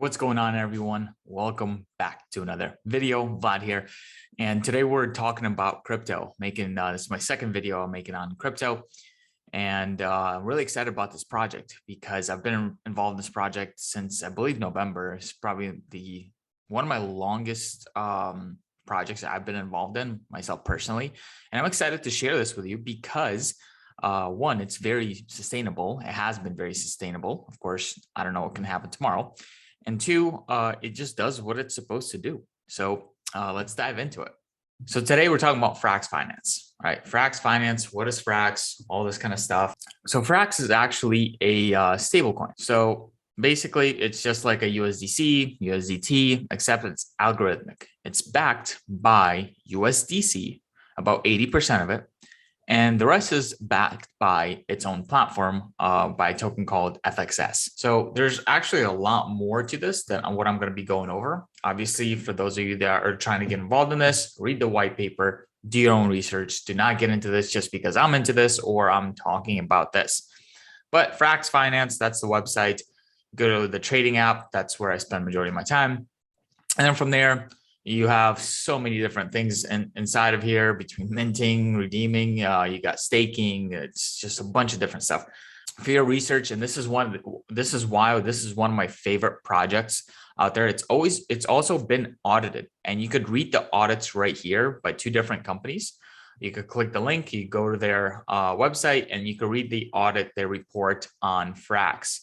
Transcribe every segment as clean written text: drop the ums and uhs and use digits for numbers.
What's going on, everyone? Welcome back to another video. Vlad here, and today we're talking about crypto. This is my second video I'm making on crypto, and I'm really excited about this project because I've been involved in this project since I believe November. It's probably the one of my longest projects that I've been involved in myself personally, and I'm excited to share this with you because one, it's very sustainable. It has been very sustainable. Of course, I don't know what can happen tomorrow. And two, it just does what it's supposed to do. So let's dive into it. So today we're talking about FRAX Finance, right? FRAX Finance, what is FRAX? All this kind of stuff. So FRAX is actually a stable coin. So basically, it's just like a USDC, USDT, except it's algorithmic. It's backed by USDC, about 80% of it. And the rest is backed by its own platform by a token called FXS. So there's actually a lot more to this than what I'm going to be going over. Obviously, for those of you that are trying to get involved in this, read the white paper, do your own research. Do not get into this just because I'm into this or I'm talking about this. But FRAX Finance, that's the website. Go to the trading app. That's where I spend the majority of my time. And then from there, you have so many different things inside of here between minting, redeeming, you got staking. It's just a bunch of different stuff for your research. And this is why this is one of my favorite projects out there. It's also been audited, and you could read the audits right here by two different companies. You could click the link, you go to their website, and you can read the audit they report on FRAX.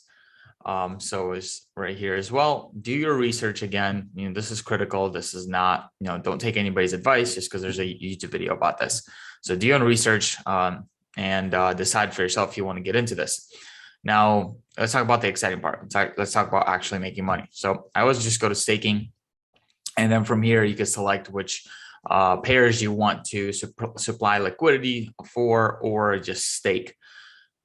So it's right here as well. Do your research again. This is critical. This is not, don't take anybody's advice just because there's a YouTube video about this. So do your own research and decide for yourself if you want to get into this. Now, let's talk about the exciting part. Let's talk about actually making money. So I always just go to staking. And then from here, you can select which pairs you want to supply liquidity for or just stake.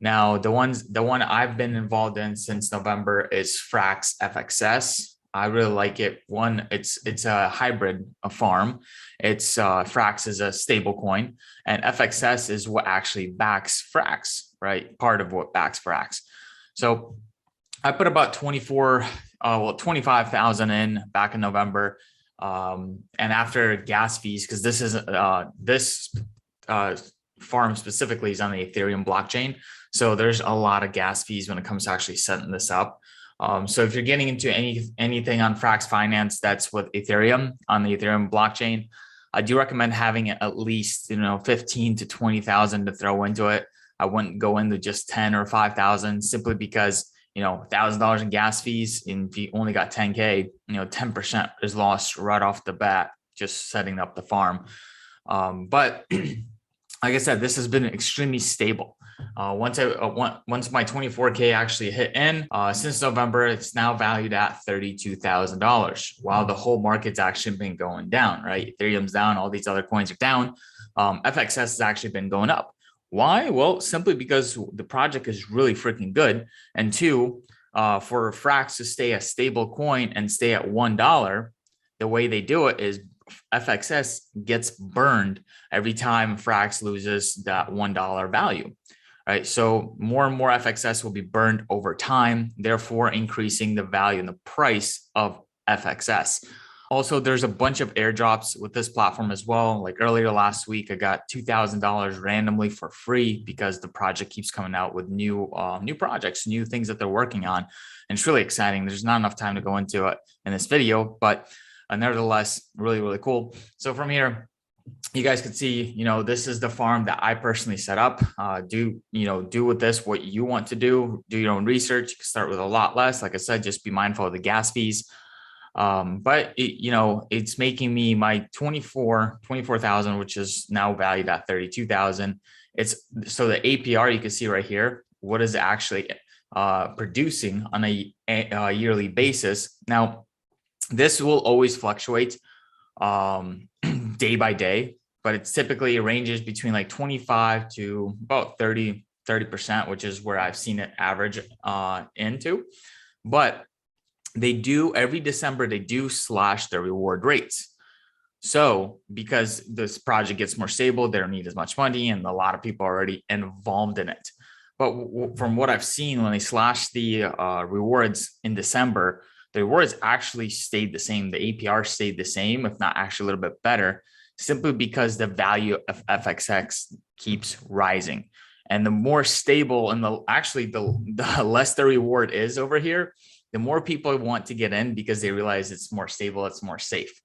Now, the one I've been involved in since November is FRAX FXS. I really like it. One, it's a hybrid farm. It's FRAX is a stable coin, and FXS is what actually backs FRAX, right? Part of what backs FRAX. So I put about 25,000 in back in November, and after gas fees, because this is this farm specifically is on the Ethereum blockchain. So there's a lot of gas fees when it comes to actually setting this up. So if you're getting into anything on FRAX Finance that's with Ethereum on the Ethereum blockchain, I do recommend having at least 15 to 20,000 to throw into it. I wouldn't go into just 10 or 5,000 simply because $1,000 in gas fees, and if you only got 10K, 10% is lost right off the bat just setting up the farm. But like I said, this has been extremely stable. Once my 24K actually hit in, since November, it's now valued at $32,000. While the whole market's actually been going down, right? Ethereum's down, all these other coins are down. FXS has actually been going up. Why? Well, simply because the project is really freaking good. And two, for FRAX to stay a stable coin and stay at $1, the way they do it is FXS gets burned every time FRAX loses that $1 value. Right. So more and more FXS will be burned over time, therefore increasing the value and the price of FXS. Also, there's a bunch of airdrops with this platform as well. Like earlier last week, I got $2,000 randomly for free because the project keeps coming out with new projects, new things that they're working on. And it's really exciting. There's not enough time to go into it in this video, but nevertheless, really, really cool. So from here, you guys can see, this is the farm that I personally set up. Do with this what you want to do. Do your own research. You can start with a lot less. Like I said, just be mindful of the gas fees. But it's making me my 24,000, which is now valued at 32,000. So the APR you can see right here, what is it actually producing on a yearly basis. Now, this will always fluctuate day by day, but it's typically ranges between like 25 to about 30%, which is where I've seen it average into. But they do every December, they do slash their reward rates. So because this project gets more stable, they don't need as much money, and a lot of people are already involved in it. But from what I've seen, when they slash the rewards in December, the rewards actually stayed the same. The APR stayed the same, if not actually a little bit better, simply because the value of FXX keeps rising. And the more stable and the less the reward is over here, the more people want to get in because they realize it's more stable, it's more safe,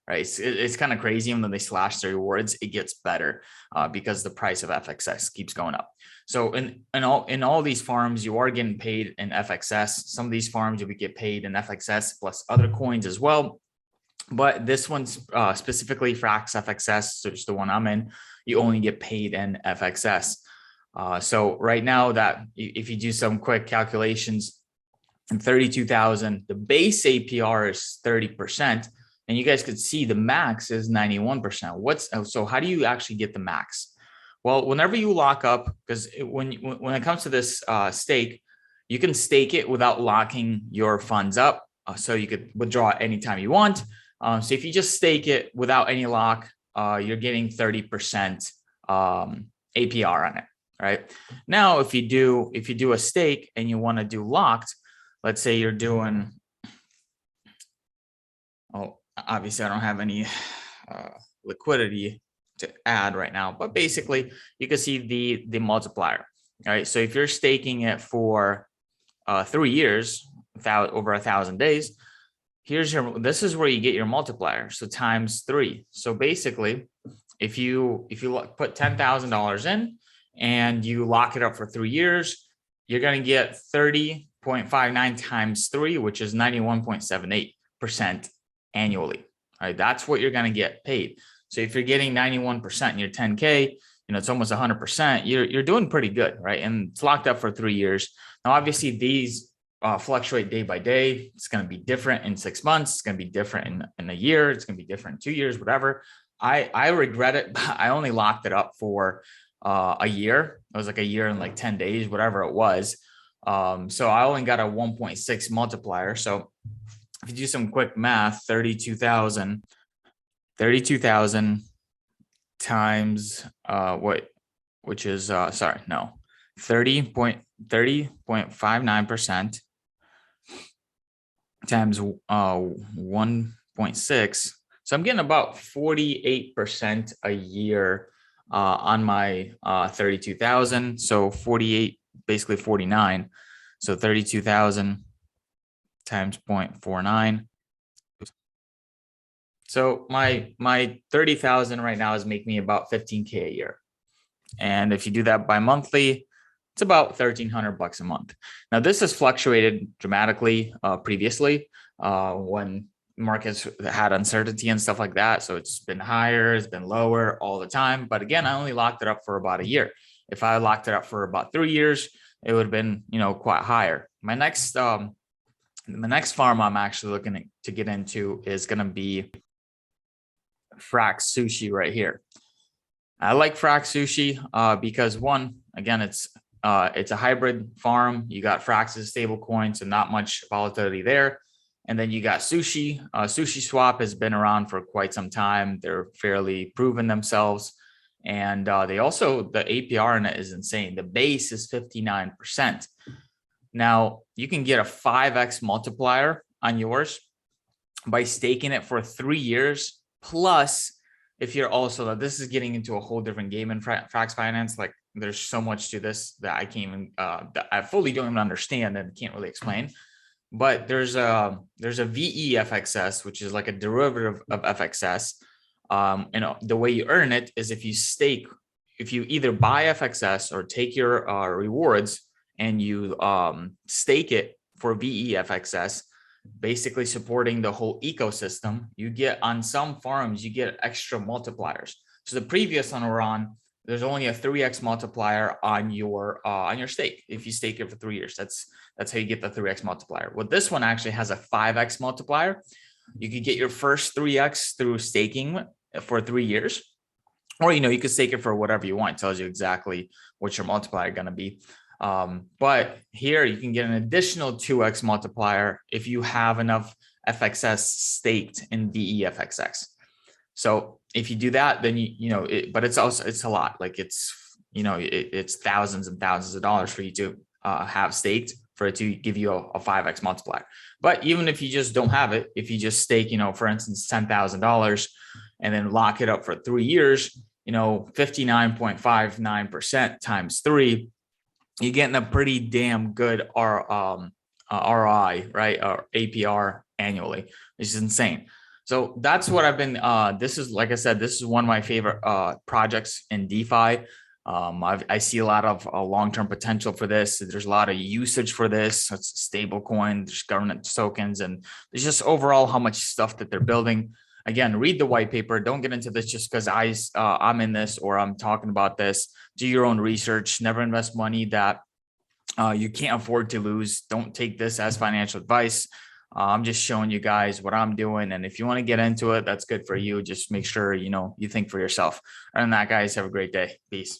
right? It's kind of crazy. When they slash the rewards, it gets better because the price of FXX keeps going up. So in all these farms, you are getting paid in FXS. Some of these farms you would get paid in FXS plus other coins as well. But this one's specifically FRAX FXS, which is the one I'm in, you only get paid in FXS. So right now, that if you do some quick calculations, in 32,000, the base APR is 30%, and you guys could see the max is 91%. So how do you actually get the max? Well, whenever you lock up, because when it comes to this stake, you can stake it without locking your funds up, so you could withdraw anytime you want. So if you just stake it without any lock, you're getting 30% APR on it. Right now, if you do a stake and you want to do locked, let's say you're doing, obviously I don't have any liquidity to add right now, but basically you can see the multiplier. All right, so if you're staking it for 3 years, over 1,000 days, this is where you get your multiplier. So times 3. So basically, if you put $10,000 in and you lock it up for 3 years, you're going to get 30.59 times 3, which is 91.78% annually. All right, that's what you're going to get paid. So if you're getting 91% in your 10K, it's almost 100%. You're doing pretty good, right? And it's locked up for 3 years. Now, obviously, these fluctuate day by day. It's going to be different in 6 months. It's going to be different in a year. It's going to be different in 2 years, whatever. I regret it. I only locked it up for a year. It was like a year and like 10 days, whatever it was. So I only got a 1.6 multiplier. So if you do some quick math, 32,000 times which is 30.59% times 1.6. So I'm getting about 48% a year on my 32,000. So 48, basically 49. So 32,000 times 0.49. So my 30,000 right now is making me about 15K a year. And if you do that by monthly, it's about $1,300 a month. Now, this has fluctuated dramatically previously when markets had uncertainty and stuff like that. So it's been higher, it's been lower all the time. But again, I only locked it up for about a year. If I locked it up for about 3 years, it would have been, quite higher. My next farm I'm actually looking to get into is going to be FRAX Sushi right here. I like FRAX Sushi because one, again, it's a hybrid farm. You got FRAX as a stable coin, so not much volatility there. And then you got Sushi. Sushi Swap has been around for quite some time. They're fairly proven themselves. And the APR in it is insane. The base is 59%. Now, you can get a 5x multiplier on yours by staking it for 3 years. Plus, if you're also, this is getting into a whole different game in FRAX Finance. Like, there's so much to this that I can't even, that I fully don't even understand and can't really explain. But there's a VEFXS, which is like a derivative of FXS. The way you earn it is if you either buy FXS or take your rewards and you stake it for VEFXS, basically supporting the whole ecosystem. You get, on some farms, you get extra multipliers. So the previous one we're on, there's only a 3x multiplier on your stake if you stake it for 3 years. That's how you get the 3x multiplier. Well, this one actually has a 5x multiplier. You could get your first 3x through staking for 3 years, or you could stake it for whatever you want. It tells you exactly what your multiplier going to be. But here you can get an additional 2x multiplier if you have enough FXS staked in VEFXX. So if you do that, then but it's a lot. Like it's thousands and thousands of dollars for you to have staked for it to give you a 5x multiplier. But even if you just don't have it, if you just stake, for instance, $10,000 and then lock it up for 3 years, 59.59% times 3, you're getting a pretty damn good ROI, right? Or APR annually, which is insane. So that's what I've been, this is, like I said, this is one of my favorite projects in DeFi. I see a lot of long-term potential for this. There's a lot of usage for this. It's stable coin, there's government tokens, and there's just overall how much stuff that they're building. Again, read the white paper. Don't get into this just because I'm in this or I'm talking about this. Do your own research. Never invest money that you can't afford to lose. Don't take this as financial advice. I'm just showing you guys what I'm doing. And if you want to get into it, that's good for you. Just make sure, you think for yourself. Other than that, guys, have a great day. Peace.